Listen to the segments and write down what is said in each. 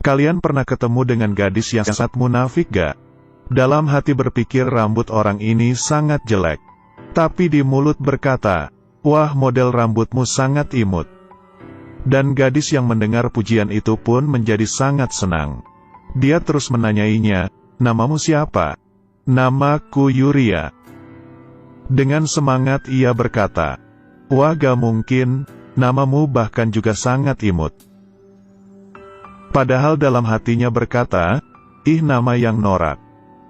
Kalian pernah ketemu dengan gadis yang sangat munafik gak? Dalam hati berpikir rambut orang ini sangat jelek. Tapi di mulut berkata, wah model rambutmu sangat imut. Dan gadis yang mendengar pujian itu pun menjadi sangat senang. Dia terus menanyainya, namamu siapa? Namaku Yuria. Dengan semangat ia berkata, wah gak mungkin, namamu bahkan juga sangat imut. Padahal dalam hatinya berkata, ih nama yang norak.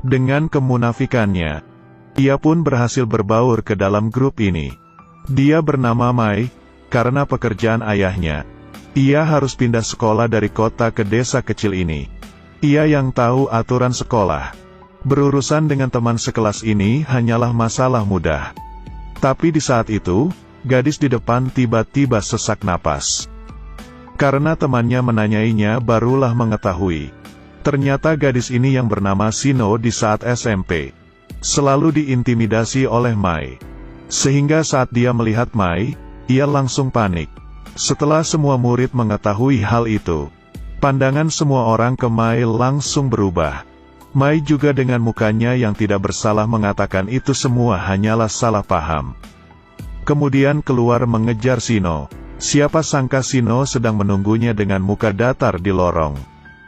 Dengan kemunafikannya, ia pun berhasil berbaur ke dalam grup ini. Dia bernama Mai, karena pekerjaan ayahnya. Ia harus pindah sekolah dari kota ke desa kecil ini. Ia yang tahu aturan sekolah. Berurusan dengan teman sekelas ini hanyalah masalah mudah. Tapi di saat itu, gadis di depan tiba-tiba sesak napas. Karena temannya menanyainya barulah mengetahui. Ternyata gadis ini yang bernama Shino di saat SMP. Selalu diintimidasi oleh Mai. Sehingga saat dia melihat Mai, ia langsung panik. Setelah semua murid mengetahui hal itu, pandangan semua orang ke Mai langsung berubah. Mai juga dengan mukanya yang tidak bersalah mengatakan itu semua hanyalah salah paham. Kemudian keluar mengejar Shino. Siapa sangka Shino sedang menunggunya dengan muka datar di lorong.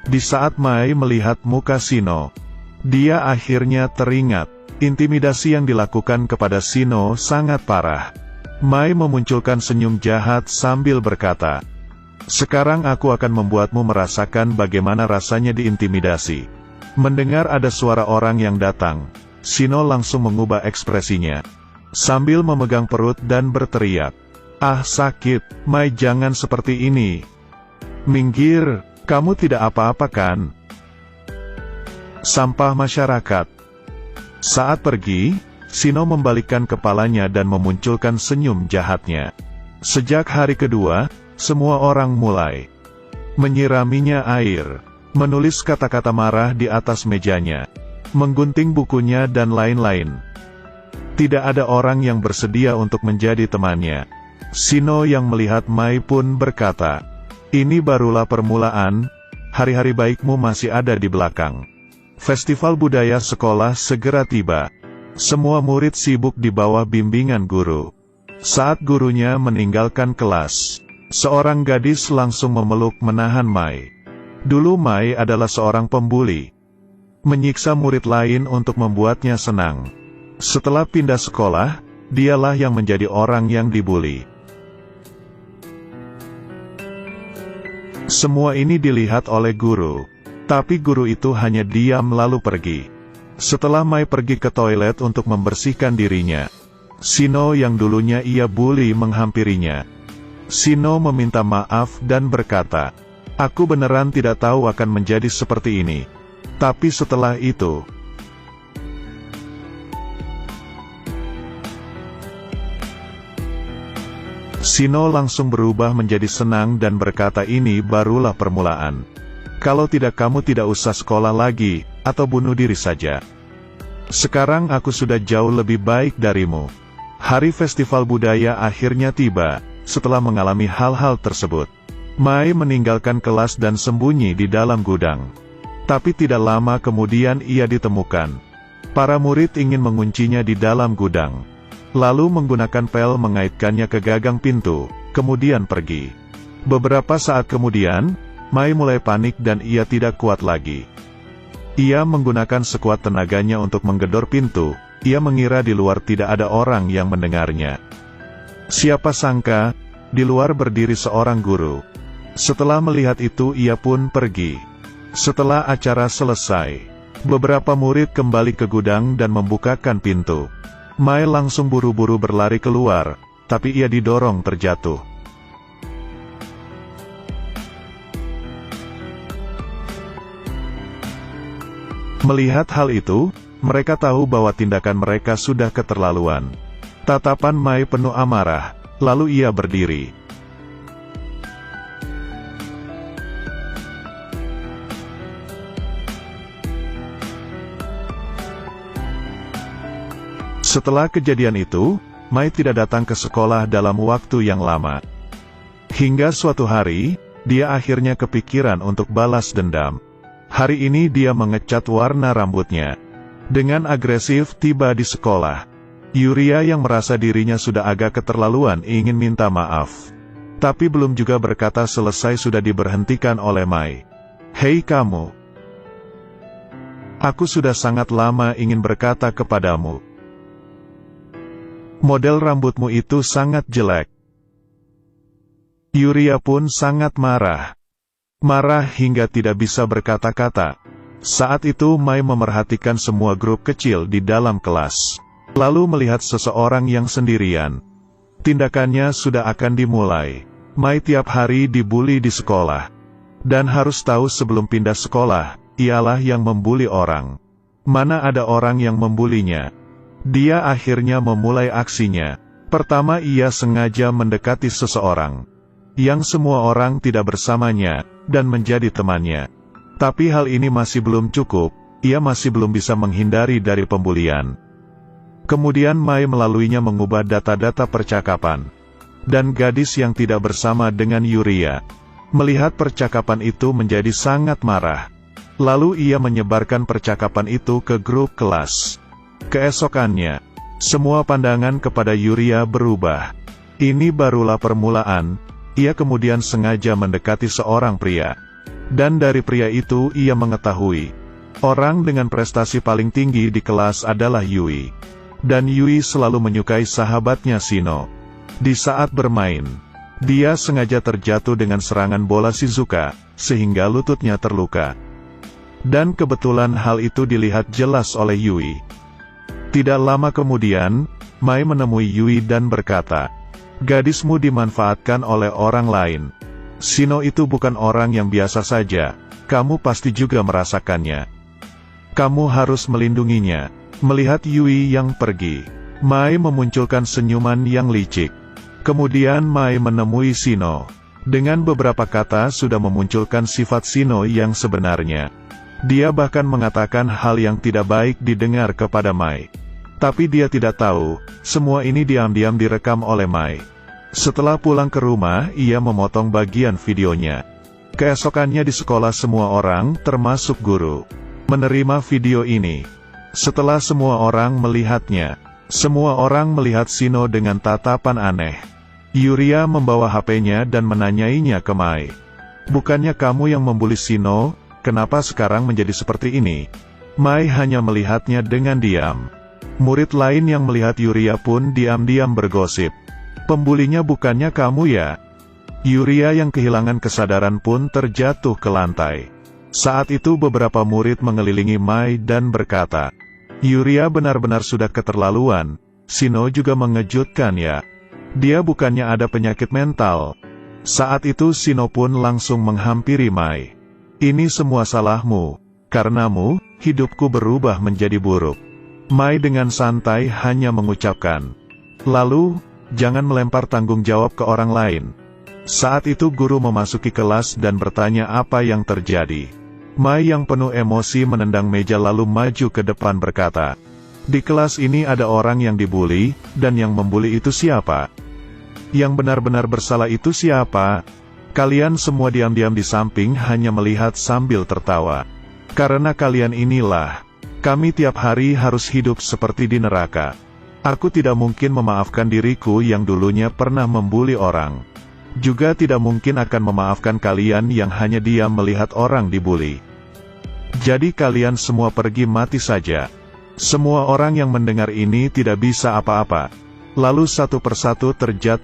Di saat Mai melihat muka Shino, dia akhirnya teringat. Intimidasi yang dilakukan kepada Shino sangat parah. Mai memunculkan senyum jahat sambil berkata, sekarang aku akan membuatmu merasakan bagaimana rasanya diintimidasi. Mendengar ada suara orang yang datang, Shino langsung mengubah ekspresinya. Sambil memegang perut dan berteriak, ah sakit, Mai jangan seperti ini. Minggir, kamu tidak apa-apa kan? Sampah masyarakat. Saat pergi, Shino membalikkan kepalanya dan memunculkan senyum jahatnya. Sejak hari kedua, semua orang mulai menyiraminya air, menulis kata-kata marah di atas mejanya, menggunting bukunya dan lain-lain. Tidak ada orang yang bersedia untuk menjadi temannya. Shino yang melihat Mai pun berkata, ini barulah permulaan, hari-hari baikmu masih ada di belakang. Festival budaya sekolah segera tiba. Semua murid sibuk di bawah bimbingan guru. Saat gurunya meninggalkan kelas, seorang gadis langsung memeluk menahan Mai. Dulu Mai adalah seorang pembuli, menyiksa murid lain untuk membuatnya senang. Setelah pindah sekolah, dialah yang menjadi orang yang dibuli. Semua ini dilihat oleh guru, tapi guru itu hanya diam lalu pergi. Setelah Mai pergi ke toilet untuk membersihkan dirinya, Shino yang dulunya ia bully menghampirinya. Shino meminta maaf dan berkata, aku beneran tidak tahu akan menjadi seperti ini. Tapi setelah itu, Shino langsung berubah menjadi senang dan berkata ini barulah permulaan. Kalau tidak kamu tidak usah sekolah lagi, atau bunuh diri saja. Sekarang aku sudah jauh lebih baik darimu. Hari festival budaya akhirnya tiba. Setelah mengalami hal-hal tersebut, Mai meninggalkan kelas dan sembunyi di dalam gudang. Tapi tidak lama kemudian ia ditemukan. Para murid ingin menguncinya di dalam gudang. Lalu menggunakan pel mengaitkannya ke gagang pintu, kemudian pergi. Beberapa saat kemudian, Mai mulai panik dan ia tidak kuat lagi. Ia menggunakan sekuat tenaganya untuk menggedor pintu. Ia mengira di luar tidak ada orang yang mendengarnya. Siapa sangka, di luar berdiri seorang guru. Setelah melihat itu ia pun pergi. Setelah acara selesai, beberapa murid kembali ke gudang dan membukakan pintu. Mai langsung buru-buru berlari keluar, tapi ia didorong terjatuh. Melihat hal itu, mereka tahu bahwa tindakan mereka sudah keterlaluan. Tatapan Mai penuh amarah, lalu ia berdiri. Setelah kejadian itu, Mai tidak datang ke sekolah dalam waktu yang lama. Hingga suatu hari, dia akhirnya kepikiran untuk balas dendam. Hari ini dia mengecat warna rambutnya. Dengan agresif tiba di sekolah. Yuria yang merasa dirinya sudah agak keterlaluan ingin minta maaf. Tapi belum juga berkata selesai sudah diberhentikan oleh Mai. "Hei kamu. Aku sudah sangat lama ingin berkata kepadamu. Model rambutmu itu sangat jelek." Yuria pun sangat marah. Marah hingga tidak bisa berkata-kata. Saat itu Mai memerhatikan semua grup kecil di dalam kelas. Lalu melihat seseorang yang sendirian. Tindakannya sudah akan dimulai. Mai tiap hari dibuli di sekolah. Dan harus tahu sebelum pindah sekolah, ialah yang membuli orang. Mana ada orang yang membulinya. Dia akhirnya memulai aksinya. Pertama ia sengaja mendekati seseorang. Yang semua orang tidak bersamanya, dan menjadi temannya. Tapi hal ini masih belum cukup, ia masih belum bisa menghindari dari pembulian. Kemudian Mai melaluinya mengubah data-data percakapan. Dan gadis yang tidak bersama dengan Yuria, melihat percakapan itu menjadi sangat marah. Lalu ia menyebarkan percakapan itu ke grup kelas. Keesokannya, semua pandangan kepada Yuria berubah. Ini barulah permulaan. Ia kemudian sengaja mendekati seorang pria. Dan dari pria itu ia mengetahui, orang dengan prestasi paling tinggi di kelas adalah Yui. Dan Yui selalu menyukai sahabatnya Shino. Di saat bermain, dia sengaja terjatuh dengan serangan bola Shizuka, sehingga lututnya terluka. Dan kebetulan hal itu dilihat jelas oleh Yui. Tidak lama kemudian, Mai menemui Yui dan berkata, "Gadismu dimanfaatkan oleh orang lain. Shino itu bukan orang yang biasa saja, kamu pasti juga merasakannya. Kamu harus melindunginya." Melihat Yui yang pergi, Mai memunculkan senyuman yang licik. Kemudian Mai menemui Shino. Dengan beberapa kata sudah memunculkan sifat Shino yang sebenarnya. Dia bahkan mengatakan hal yang tidak baik didengar kepada Mai. Tapi dia tidak tahu, semua ini diam-diam direkam oleh Mai. Setelah pulang ke rumah, ia memotong bagian videonya. Keesokannya di sekolah semua orang, termasuk guru, menerima video ini. Setelah semua orang melihatnya, semua orang melihat Shino dengan tatapan aneh. Yuria membawa HP-nya dan menanyainya ke Mai. "Bukannya kamu yang membuli Shino, kenapa sekarang menjadi seperti ini?" Mai hanya melihatnya dengan diam. Murid lain yang melihat Yuria pun diam-diam bergosip. "Pembulinya bukannya kamu ya?" Yuria yang kehilangan kesadaran pun terjatuh ke lantai. Saat itu beberapa murid mengelilingi Mai dan berkata, "Yuria benar-benar sudah keterlaluan. Shino juga mengejutkan ya. Dia bukannya ada penyakit mental." Saat itu Shino pun langsung menghampiri Mai. "Ini semua salahmu. Karenamu, hidupku berubah menjadi buruk." Mai dengan santai hanya mengucapkan, "Lalu, jangan melempar tanggung jawab ke orang lain." Saat itu guru memasuki kelas dan bertanya apa yang terjadi. Mai yang penuh emosi menendang meja lalu maju ke depan berkata, "Di kelas ini ada orang yang dibuli, dan yang membuli itu siapa? Yang benar-benar bersalah itu siapa?" Kalian semua diam-diam di samping hanya melihat sambil tertawa. "Karena kalian inilah, kami tiap hari harus hidup seperti di neraka. Aku tidak mungkin memaafkan diriku yang dulunya pernah membuli orang. Juga tidak mungkin akan memaafkan kalian yang hanya diam melihat orang dibuli. Jadi kalian semua pergi mati saja." Semua orang yang mendengar ini tidak bisa apa-apa. Lalu satu persatu terjatuh